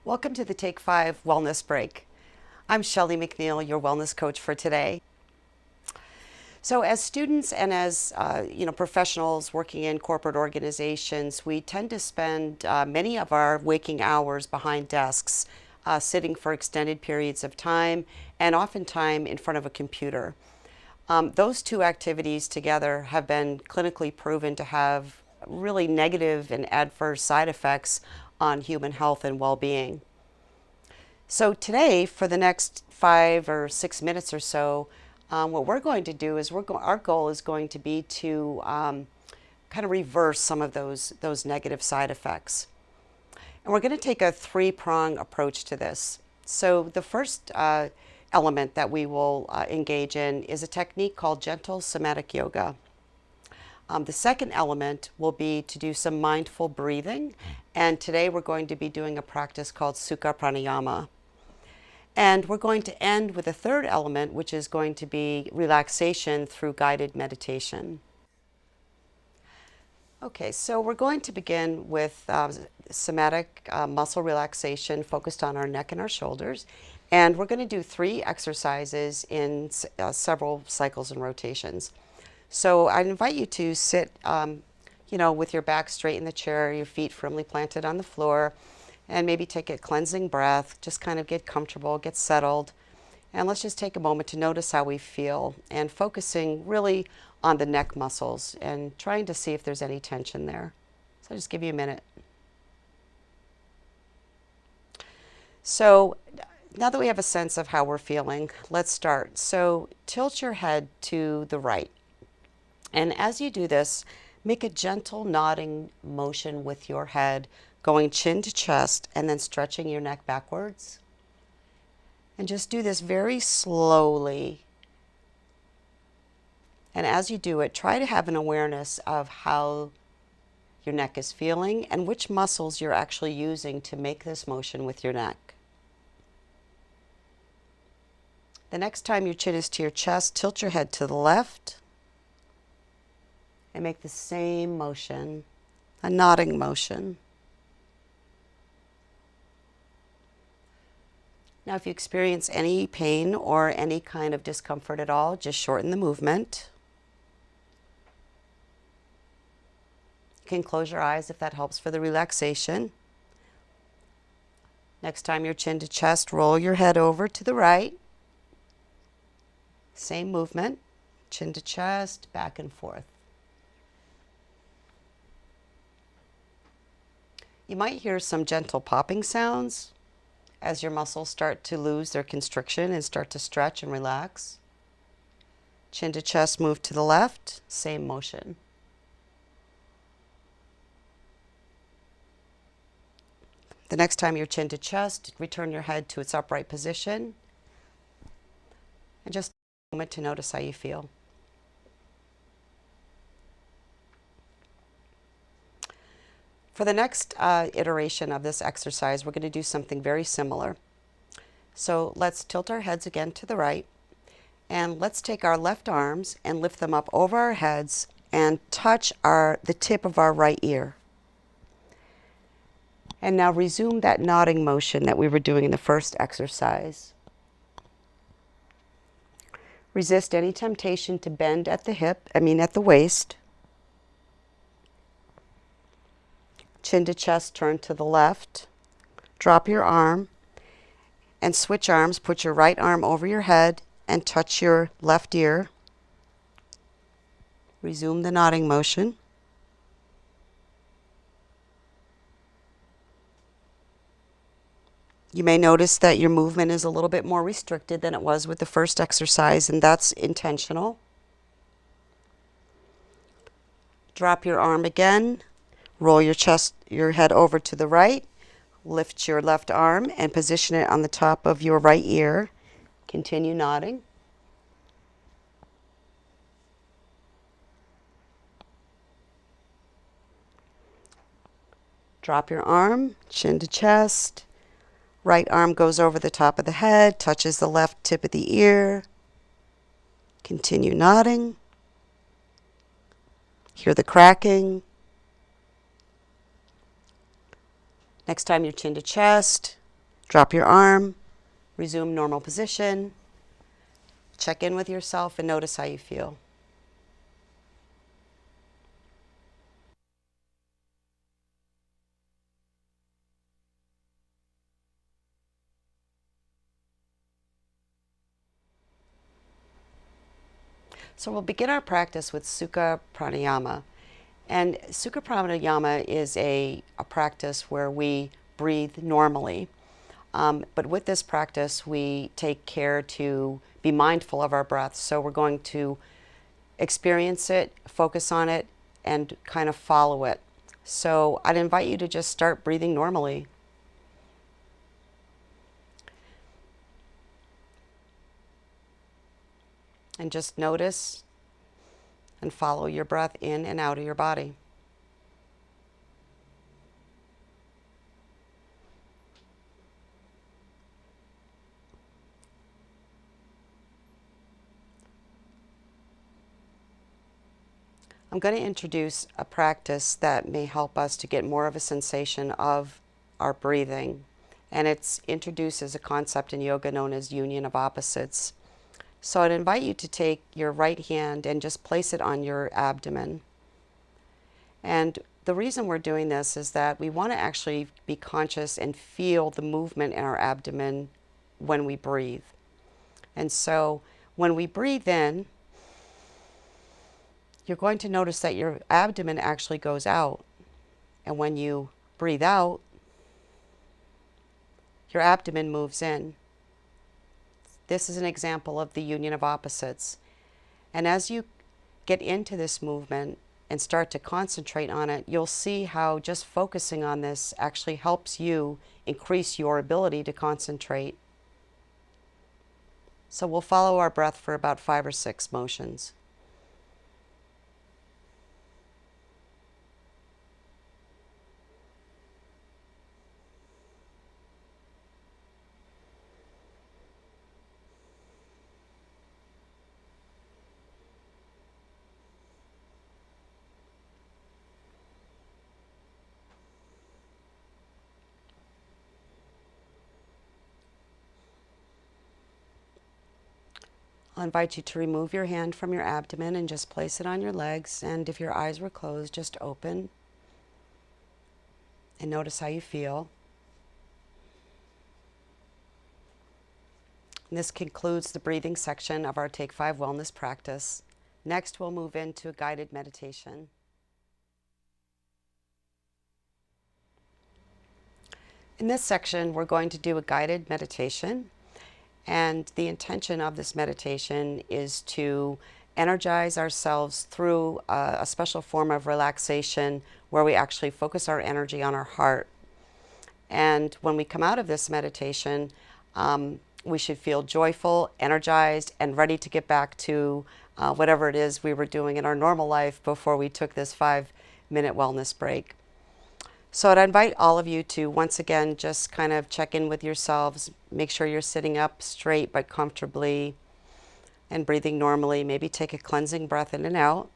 Welcome to the Take 5 Wellness Break. I'm Shelley McNeil, your wellness coach for today. So as students and as professionals working in corporate organizations, we tend to spend many of our waking hours behind desks, sitting for extended periods of time, and oftentimes in front of a computer. Those two activities together have been clinically proven to have really negative and adverse side effects on human health and well-being. So today, for the next 5 or 6 minutes or so, what we're going to do is our goal is going to be to kind of reverse some of those negative side effects. And we're going to take a three-prong approach to this. So the first element that we will engage in is a technique called gentle somatic yoga. The second element will be to do some mindful breathing, and today we're going to be doing a practice called Sukha Pranayama. And we're going to end with a third element, which is going to be relaxation through guided meditation. Okay, so we're going to begin with somatic muscle relaxation focused on our neck and our shoulders. And we're going to do 3 exercises in several cycles and rotations. So I invite you to sit, with your back straight in the chair, your feet firmly planted on the floor, and maybe take a cleansing breath. Just kind of get comfortable, get settled. And let's just take a moment to notice how we feel and focusing really on the neck muscles and trying to see if there's any tension there. So I'll just give you a minute. So now that we have a sense of how we're feeling, let's start. So tilt your head to the right. And as you do this, make a gentle nodding motion with your head, going chin to chest and then stretching your neck backwards. And just do this very slowly. And as you do it, try to have an awareness of how your neck is feeling and which muscles you're actually using to make this motion with your neck. The next time your chin is to your chest, tilt your head to the left and make the same motion, a nodding motion. Now, if you experience any pain or any kind of discomfort at all, just shorten the movement. You can close your eyes if that helps for the relaxation. Next time your chin to chest, roll your head over to the right. Same movement, chin to chest, back and forth. You might hear some gentle popping sounds as your muscles start to lose their constriction and start to stretch and relax. Chin to chest, move to the left, same motion. The next time you're chin to chest, return your head to its upright position and just take a moment to notice how you feel. For the next iteration of this exercise, we're going to do something very similar. So let's tilt our heads again to the right, and let's take our left arms and lift them up over our heads and touch the tip of our right ear. And now resume that nodding motion that we were doing in the first exercise. Resist any temptation to bend at the waist. Chin to chest, turn to the left. Drop your arm and switch arms. Put your right arm over your head and touch your left ear. Resume the nodding motion. You may notice that your movement is a little bit more restricted than it was with the first exercise, and that's intentional. Drop your arm again. Roll your head over to the right. Lift your left arm and position it on the top of your right ear. Continue nodding. Drop your arm, chin to chest. Right arm goes over the top of the head, touches the left tip of the ear. Continue nodding. Hear the cracking. Next time, your chin to chest. Drop your arm, resume normal position, check in with yourself and notice how you feel. So we'll begin our practice with Sukha Pranayama. And Sukha Pranayama is a practice where we breathe normally. But with this practice, we take care to be mindful of our breath. So we're going to experience it, focus on it, and kind of follow it. So I'd invite you to just start breathing normally. And just notice and follow your breath in and out of your body. I'm going to introduce a practice that may help us to get more of a sensation of our breathing. And it's introduced as a concept in yoga known as union of opposites. So I'd invite you to take your right hand and just place it on your abdomen. And the reason we're doing this is that we want to actually be conscious and feel the movement in our abdomen when we breathe. And so when we breathe in, you're going to notice that your abdomen actually goes out. And when you breathe out, your abdomen moves in. This is an example of the union of opposites. And as you get into this movement and start to concentrate on it, you'll see how just focusing on this actually helps you increase your ability to concentrate. So we'll follow our breath for about 5 or 6 motions. I'll invite you to remove your hand from your abdomen and just place it on your legs. And if your eyes were closed, just open and notice how you feel. And this concludes the breathing section of our Take 5 wellness practice. Next, we'll move into a guided meditation. In this section, we're going to do a guided meditation. And the intention of this meditation is to energize ourselves through a special form of relaxation where we actually focus our energy on our heart. And when we come out of this meditation, we should feel joyful, energized, and ready to get back to whatever it is we were doing in our normal life before we took this 5-minute wellness break. So I'd invite all of you to once again just kind of check in with yourselves, make sure you're sitting up straight but comfortably and breathing normally. Maybe take a cleansing breath in and out.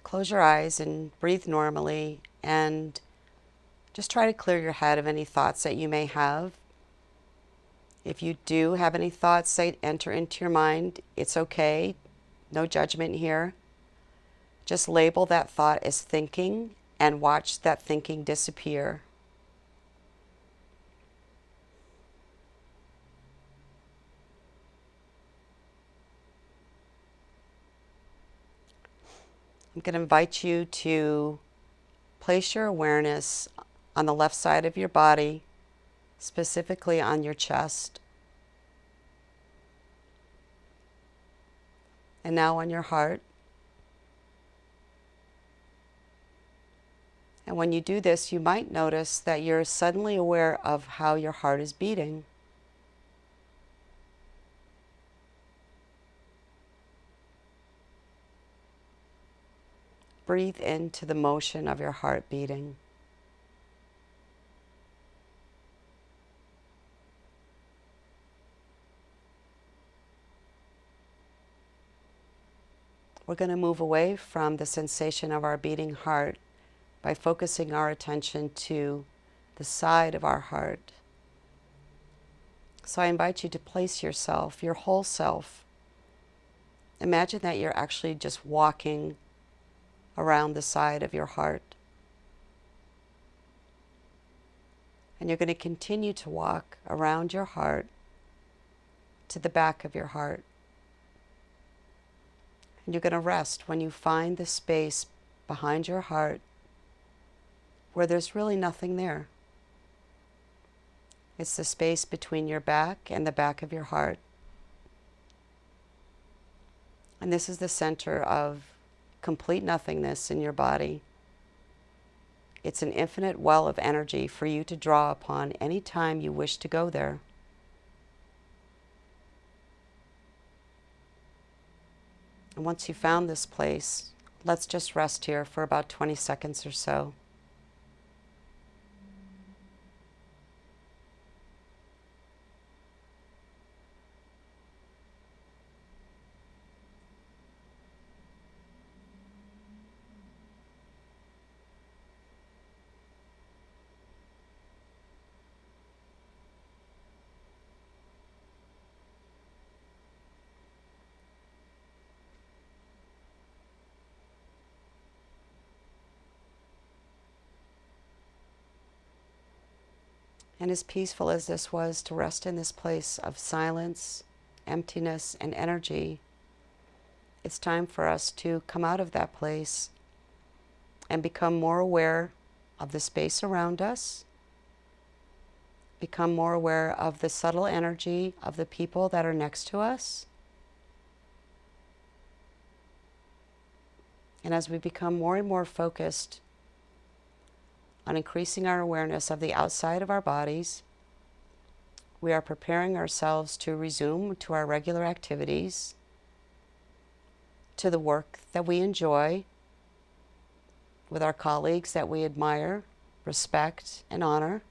Close your eyes and breathe normally and just try to clear your head of any thoughts that you may have. If you do have any thoughts that enter into your mind, it's okay. No judgment here. Just label that thought as thinking and watch that thinking disappear. I'm going to invite you to place your awareness on the left side of your body, specifically on your chest. And now on your heart. And when you do this, you might notice that you're suddenly aware of how your heart is beating. Breathe into the motion of your heart beating. We're going to move away from the sensation of our beating heart by focusing our attention to the side of our heart. So I invite you to place yourself, your whole self. Imagine that you're actually just walking around the side of your heart. And you're going to continue to walk around your heart to the back of your heart. And you're going to rest when you find the space behind your heart where there's really nothing there. It's the space between your back and the back of your heart. And this is the center of complete nothingness in your body. It's an infinite well of energy for you to draw upon any time you wish to go there. And once you've found this place, let's just rest here for about 20 seconds or so. And as peaceful as this was to rest in this place of silence, emptiness, and energy, it's time for us to come out of that place and become more aware of the space around us, become more aware of the subtle energy of the people that are next to us. And as we become more and more focused on increasing our awareness of the outside of our bodies, we are preparing ourselves to resume to our regular activities, to the work that we enjoy, with our colleagues that we admire, respect, and honor.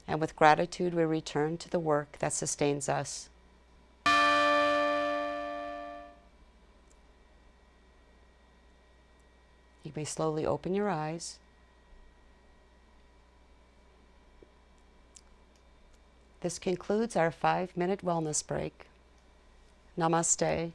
And with gratitude, we return to the work that sustains us. You may slowly open your eyes. This concludes our 5-minute wellness break. Namaste.